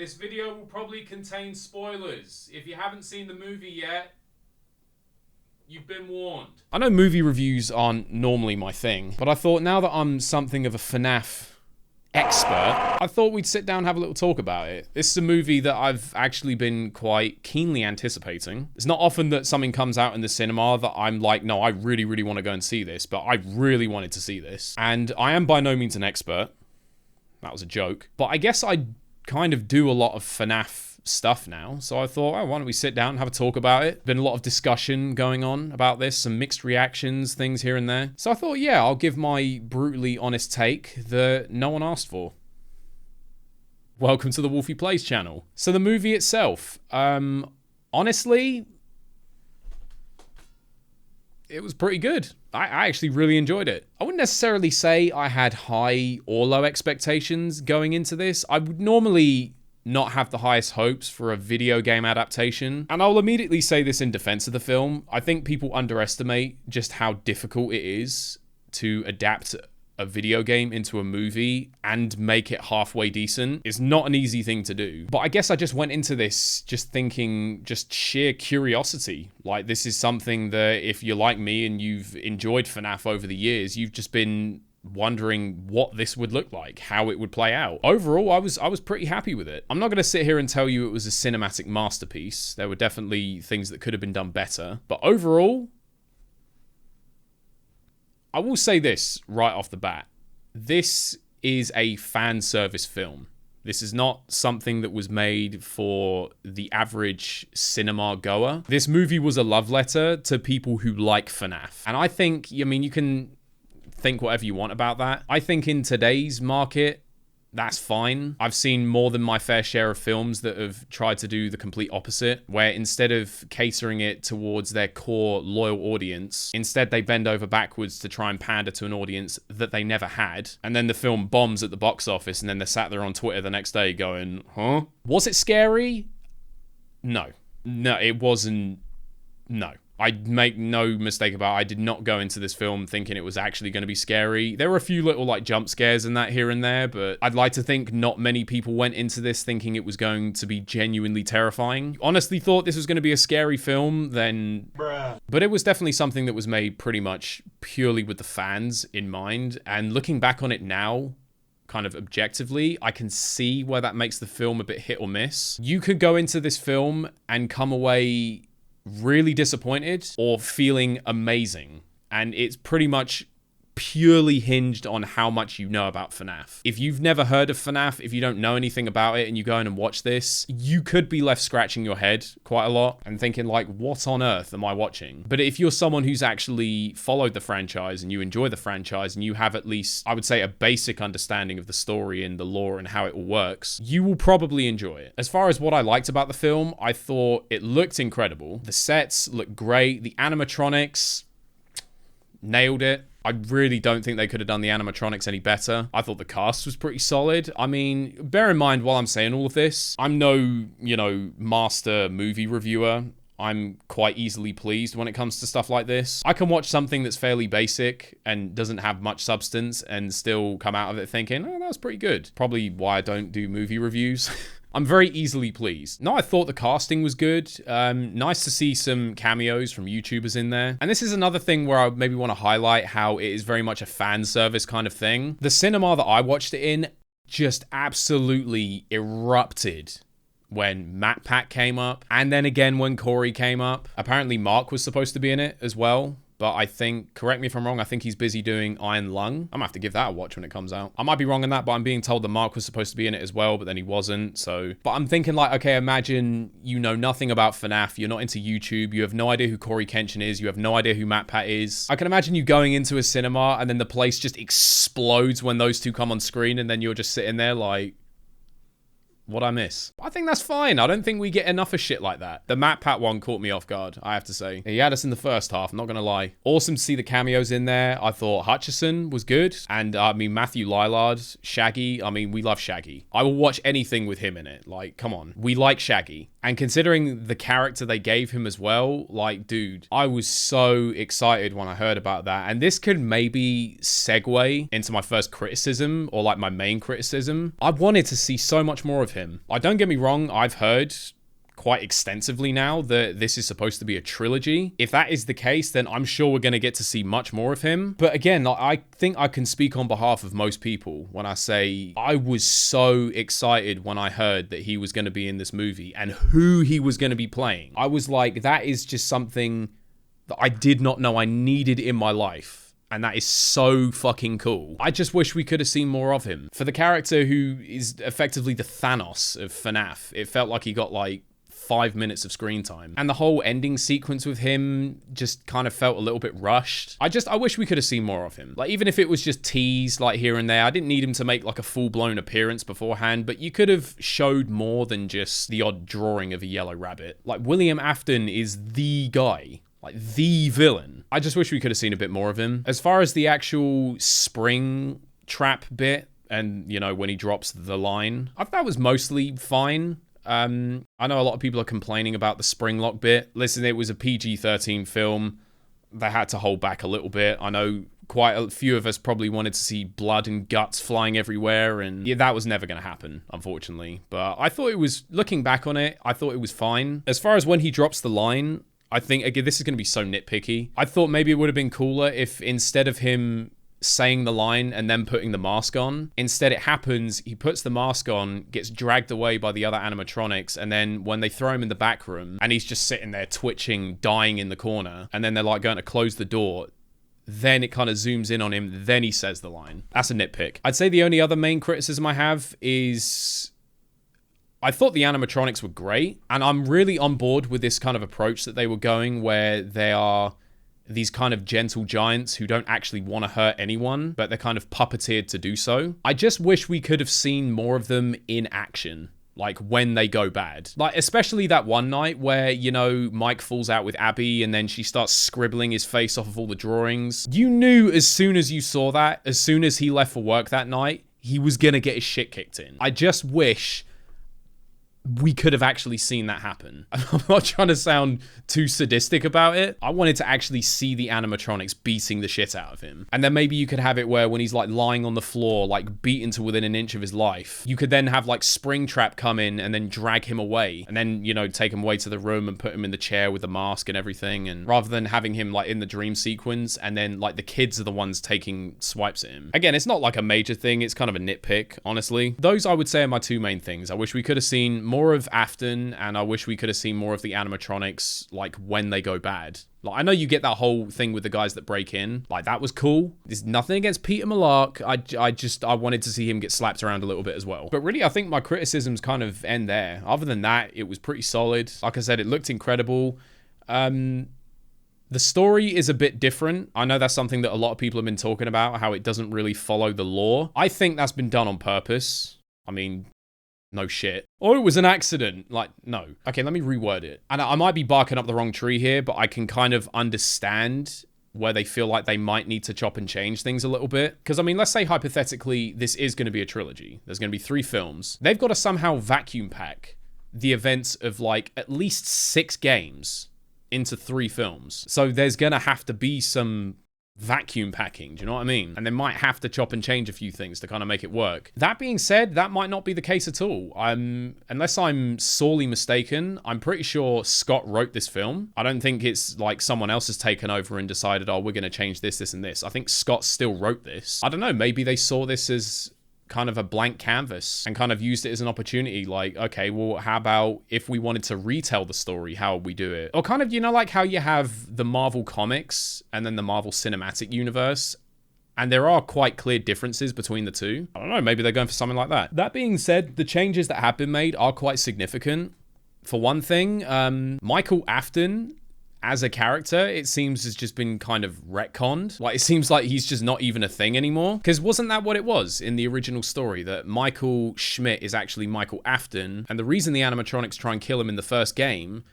this video will probably contain spoilers. If you haven't seen the movie yet, you've been warned. I know movie reviews aren't normally my thing, but I thought now that I'm something of a FNAF expert, I thought we'd sit down and have a little talk about it. This is a movie that I've actually been quite keenly anticipating. It's not often that something comes out in the cinema that I'm like, no, I really, really want to go and see this, but I really wanted to see this. And I am by no means an expert. That was a joke. But I guess I kind of do a lot of FNAF stuff now, so I thought, oh, why don't we sit down and have a talk about it. Been a lot of discussion going on about this, some mixed reactions, things here and there. So I thought, yeah, I'll give my brutally honest take that no one asked for. Welcome to the Wolfy Playz channel. So the movie itself, honestly, it was pretty good. I actually really enjoyed it. I wouldn't necessarily say I had high or low expectations going into this. I would normally not have the highest hopes for a video game adaptation. And I'll immediately say this in defense of the film. I think people underestimate just how difficult it is to adapt a video game into a movie and make it halfway decent. It's not an easy thing to do. But I guess I just went into this just thinking, just sheer curiosity. Like, this is something that if you're like me and you've enjoyed FNAF over the years, you've just been wondering what this would look like, how it would play out. Overall, I was pretty happy with it. I'm not going to sit here and tell you it was a cinematic masterpiece. There were definitely things that could have been done better. But overall, I will say this right off the bat. This is a fan service film. This is not something that was made for the average cinema goer. This movie was a love letter to people who like FNAF. And I think, I mean, you can think whatever you want about that. I think in today's market, that's fine. I've seen more than my fair share of films that have tried to do the complete opposite, where instead of catering it towards their core loyal audience, instead they bend over backwards to try and pander to an audience that they never had. And then the film bombs at the box office, and then they're sat there on Twitter the next day going, huh? Was it scary? No. No, it wasn't. No. I make no mistake about it. I did not go into this film thinking it was actually going to be scary. There were a few little like jump scares in that here and there, but I'd like to think not many people went into this thinking it was going to be genuinely terrifying. Honestly thought this was going to be a scary film, then bruh. But it was definitely something that was made pretty much purely with the fans in mind. And looking back on it now, kind of objectively, I can see where that makes the film a bit hit or miss. You could go into this film and come away really disappointed or feeling amazing, and it's pretty much purely hinged on how much you know about FNAF. If you've never heard of FNAF, if you don't know anything about it and you go in and watch this, you could be left scratching your head quite a lot and thinking like, what on earth am I watching? But if you're someone who's actually followed the franchise and you enjoy the franchise and you have at least, I would say, a basic understanding of the story and the lore and how it all works, you will probably enjoy it. As far as what I liked about the film, I thought it looked incredible. The sets looked great. The animatronics nailed it. I really don't think they could have done the animatronics any better. I thought the cast was pretty solid. I mean, bear in mind while I'm saying all of this, I'm no, master movie reviewer. I'm quite easily pleased when it comes to stuff like this. I can watch something that's fairly basic and doesn't have much substance and still come out of it thinking, oh, that was pretty good. Probably why I don't do movie reviews. I'm very easily pleased. No, I thought the casting was good. Nice to see some cameos from YouTubers in there. And this is another thing where I maybe want to highlight how it is very much a fan service kind of thing. The cinema that I watched it in just absolutely erupted when MatPat came up, and then again when Corey came up. Apparently Mark was supposed to be in it as well, but I think, correct me if I'm wrong, I think he's busy doing Iron Lung. I'm gonna have to give that a watch when it comes out. I might be wrong on that, but I'm being told that Mark was supposed to be in it as well, but then he wasn't, so. But I'm thinking like, okay, imagine you know nothing about FNAF, you're not into YouTube, you have no idea who Corey Kenshin is, you have no idea who MatPat is. I can imagine you going into a cinema and then the place just explodes when those two come on screen, and then you're just sitting there like, what'd I miss? I think that's fine. I don't think we get enough of shit like that. The MatPat one caught me off guard, I have to say. He had us in the first half, I'm not gonna lie. Awesome to see the cameos in there. I thought Hutchison was good. And I mean, Matthew Lillard, Shaggy. I mean, we love Shaggy. I will watch anything with him in it. Like, come on. We like Shaggy. And considering the character they gave him as well, like, dude, I was so excited when I heard about that. And this could maybe segue into my first criticism, or like my main criticism. I wanted to see so much more of him. Like, don't get me wrong, I've heard quite extensively now that this is supposed to be a trilogy. If that is the case, then I'm sure we're going to get to see much more of him. But again, I think I can speak on behalf of most people when I say I was so excited when I heard that he was going to be in this movie and who he was going to be playing. I was like, that is just something that I did not know I needed in my life. And that is so fucking cool. I just wish we could have seen more of him. For the character who is effectively the Thanos of FNAF, it felt like he got like 5 minutes of screen time. And the whole ending sequence with him just kind of felt a little bit rushed. I wish we could have seen more of him. Like, even if it was just teased like here and there, I didn't need him to make like a full-blown appearance beforehand, but you could have showed more than just the odd drawing of a yellow rabbit. Like, William Afton is the guy. Like, the villain. I just wish we could have seen a bit more of him. As far as the actual spring trap bit, and, you know, when he drops the line, I thought that was mostly fine. I know a lot of people are complaining about the spring lock bit. Listen, it was a PG-13 film. They had to hold back a little bit. I know quite a few of us probably wanted to see blood and guts flying everywhere, and yeah, that was never going to happen, unfortunately. But I thought it was, looking back on it, I thought it was fine. As far as when he drops the line, I think, again, this is going to be so nitpicky. I thought maybe it would have been cooler if instead of him saying the line and then putting the mask on, instead it happens, he puts the mask on, gets dragged away by the other animatronics, and then when they throw him in the back room and he's just sitting there twitching, dying in the corner, and then they're like going to close the door, then it kind of zooms in on him, then he says the line. That's a nitpick. I'd say the only other main criticism I have is I thought the animatronics were great, and I'm really on board with this kind of approach that they were going, where they are these kind of gentle giants who don't actually want to hurt anyone, but they're kind of puppeteered to do so. I just wish we could have seen more of them in action, like when they go bad. Like, especially that one night where, you know, Mike falls out with Abby and then she starts scribbling his face off of all the drawings. You knew as soon as you saw that, as soon as he left for work that night, he was gonna get his shit kicked in. I just wish we could have actually seen that happen. I'm not trying to sound too sadistic about it. I wanted to actually see the animatronics beating the shit out of him. And then maybe you could have it where when he's like lying on the floor, like beaten to within an inch of his life, you could then have like Springtrap come in and then drag him away. And then, you know, take him away to the room and put him in the chair with the mask and everything. And rather than having him like in the dream sequence and then like the kids are the ones taking swipes at him. Again, it's not like a major thing. It's kind of a nitpick, honestly. Those I would say are my two main things. I wish we could have seen more of Afton, and I wish we could have seen more of the animatronics, like when they go bad. Like, I know you get that whole thing with the guys that break in. Like, that was cool. There's nothing against Peter Malark. I wanted to see him get slapped around a little bit as well. But really, I think my criticisms kind of end there. Other than that, it was pretty solid. Like I said, it looked incredible. The story is a bit different. I know that's something that a lot of people have been talking about, how it doesn't really follow the lore. I think that's been done on purpose. I mean, no shit. Or it was an accident. Like, no. Okay, let me reword it. And I might be barking up the wrong tree here, but I can kind of understand where they feel like they might need to chop and change things a little bit. Because, I mean, let's say hypothetically, this is going to be a trilogy. There's going to be 3 films. They've got to somehow vacuum pack the events of, like, at least 6 games into 3 films. So there's going to have to be some vacuum packing, do you know what I mean? And they might have to chop and change a few things to kind of make it work. That being said, that might not be the case at all. Unless I'm sorely mistaken, I'm pretty sure Scott wrote this film. I don't think it's like someone else has taken over and decided, oh, we're going to change this, this, and this. I think Scott still wrote this. I don't know, maybe they saw this as kind of a blank canvas and kind of used it as an opportunity. Like, okay, well, how about if we wanted to retell the story, how would we do it? Or kind of, you know, like how you have the Marvel comics and then the Marvel Cinematic Universe, and there are quite clear differences between the two. I don't know, maybe they're going for something like that. That being said, the changes that have been made are quite significant. For one thing, Michael Afton as a character, it seems has just been kind of retconned. Like, it seems like he's just not even a thing anymore. Because wasn't that what it was in the original story? That Michael Schmidt is actually Michael Afton. And the reason the animatronics try and kill him in the first game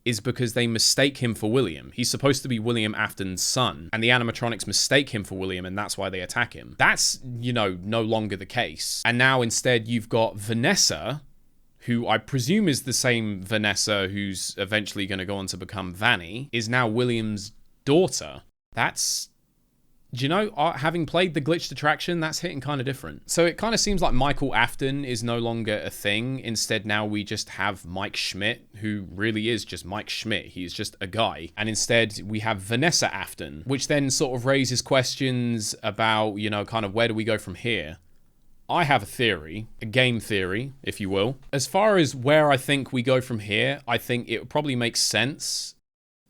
is because they mistake him for William. He's supposed to be William Afton's son. And the animatronics mistake him for William, and that's why they attack him. That's, you know, no longer the case. And now instead you've got Vanessa, who I presume is the same Vanessa who's eventually going to go on to become Vanny, is now William's daughter. That's... Do you know, having played the glitched attraction, that's hitting kind of different. So it kind of seems like Michael Afton is no longer a thing. Instead, now we just have Mike Schmidt, who really is just Mike Schmidt. He's just a guy. And instead, we have Vanessa Afton, which then sort of raises questions about, you know, kind of where do we go from here? I have a theory, a game theory, if you will. As far as where I think we go from here, I think it probably makes sense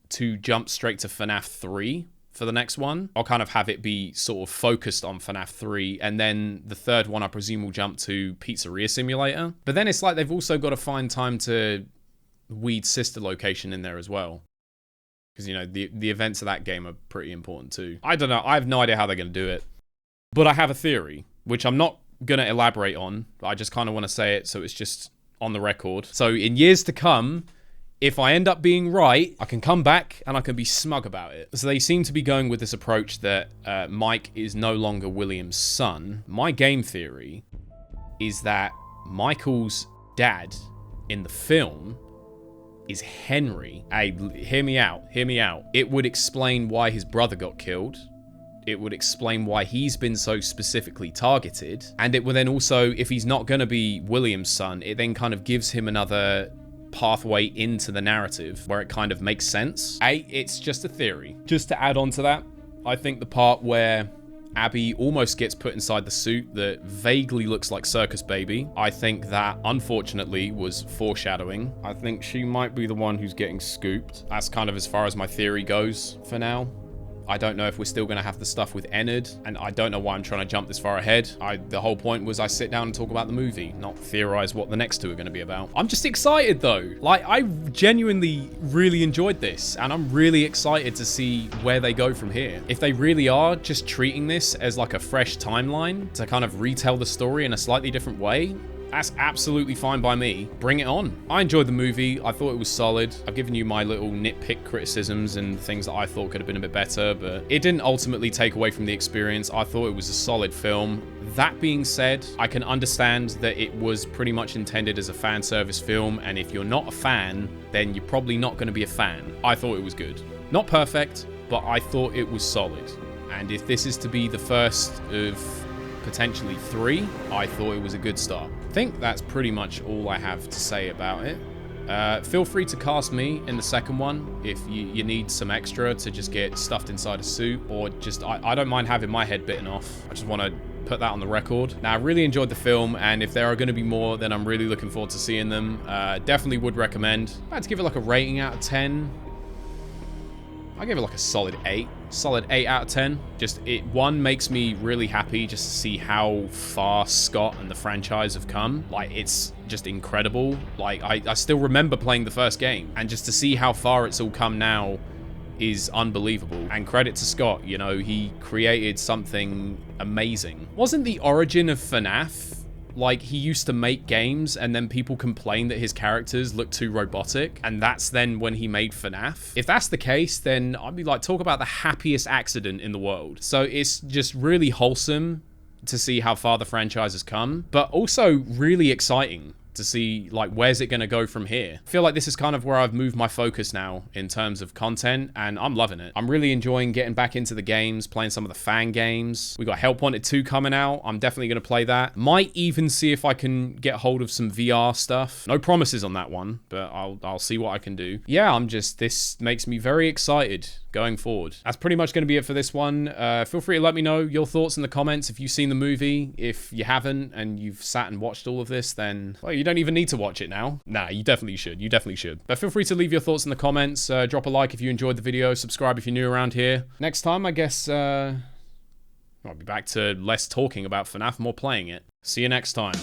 to jump straight to FNAF 3. For the next one. I'll kind of have it be sort of focused on FNAF 3, and then the third one I presume will jump to Pizzeria Simulator. But then it's like they've also got to find time to weed sister location in there as well. Because, you know, the events of that game are pretty important too. I don't know, I have no idea how they're going to do it. But I have a theory, which I'm not going to elaborate on, but I just kind of want to say it so it's just on the record. So in years to come, if I end up being right, I can come back and I can be smug about it. So they seem to be going with this approach that Mike is no longer William's son. My game theory is that Michael's dad in the film is Henry. Hey, hear me out, hear me out. It would explain why his brother got killed. It would explain why he's been so specifically targeted. And it would then also, if he's not going to be William's son, it then kind of gives him another pathway into the narrative where it kind of makes sense. It's just a theory. Just to add on to that, I think the part where Abby almost gets put inside the suit that vaguely looks like Circus Baby, I think that unfortunately was foreshadowing. I think she might be the one who's getting scooped. That's kind of as far as my theory goes for now. I don't know if we're still going to have the stuff with Ennard, and I don't know why I'm trying to jump this far ahead. The whole point was I sit down and talk about the movie, not theorize what the next two are going to be about. I'm just excited though. Like, I genuinely really enjoyed this, and I'm really excited to see where they go from here. If they really are just treating this as like a fresh timeline to kind of retell the story in a slightly different way, that's absolutely fine by me. Bring it on. I enjoyed the movie. I thought it was solid. I've given you my little nitpick criticisms and things that I thought could have been a bit better, but it didn't ultimately take away from the experience. I thought it was a solid film. That being said, I can understand that it was pretty much intended as a fan service film, and if you're not a fan, then you're probably not going to be a fan. I thought it was good. Not perfect, but I thought it was solid. And if this is to be the first of potentially 3, I thought it was a good start. I think that's pretty much all I have to say about it. Feel free to cast me in the second one if you need some extra to just get stuffed inside a suit, or just, I don't mind having my head bitten off. I just want to put that on the record. Now, I really enjoyed the film, and if there are going to be more, then I'm really looking forward to seeing them. Definitely would recommend. If I had to give it like a rating out of 10, I give it like a solid 8. Solid 8 out of 10. Just, one makes me really happy just to see how far Scott and the franchise have come. Like, it's just incredible. Like, I still remember playing the first game, and just to see how far it's all come now is unbelievable. And credit to Scott, you know, he created something amazing. Wasn't the origin of FNAF like he used to make games and then people complained that his characters looked too robotic, and that's then when he made FNAF? If that's the case, then I'd be like, talk about the happiest accident in the world. So it's just really wholesome to see how far the franchise has come, but also really exciting to see, like, where's it going to go from here. I feel like this is kind of where I've moved my focus now in terms of content, and I'm loving it. I'm really enjoying getting back into the games, playing some of the fan games. We got Help Wanted 2 coming out. I'm definitely going to play that. Might even see if I can get hold of some VR stuff. No promises on that one, but I'll see what I can do. Yeah, this makes me very excited going forward. That's pretty much going to be it for this one. Feel free to let me know your thoughts in the comments if you've seen the movie. If you haven't and you've sat and watched all of this, then, well, you don't even need to watch it now. Nah, you definitely should. You definitely should. But feel free to leave your thoughts in the comments. Drop a like if you enjoyed the video. Subscribe if you're new around here. Next time, I guess, I'll be back to less talking about FNAF, more playing it. See you next time.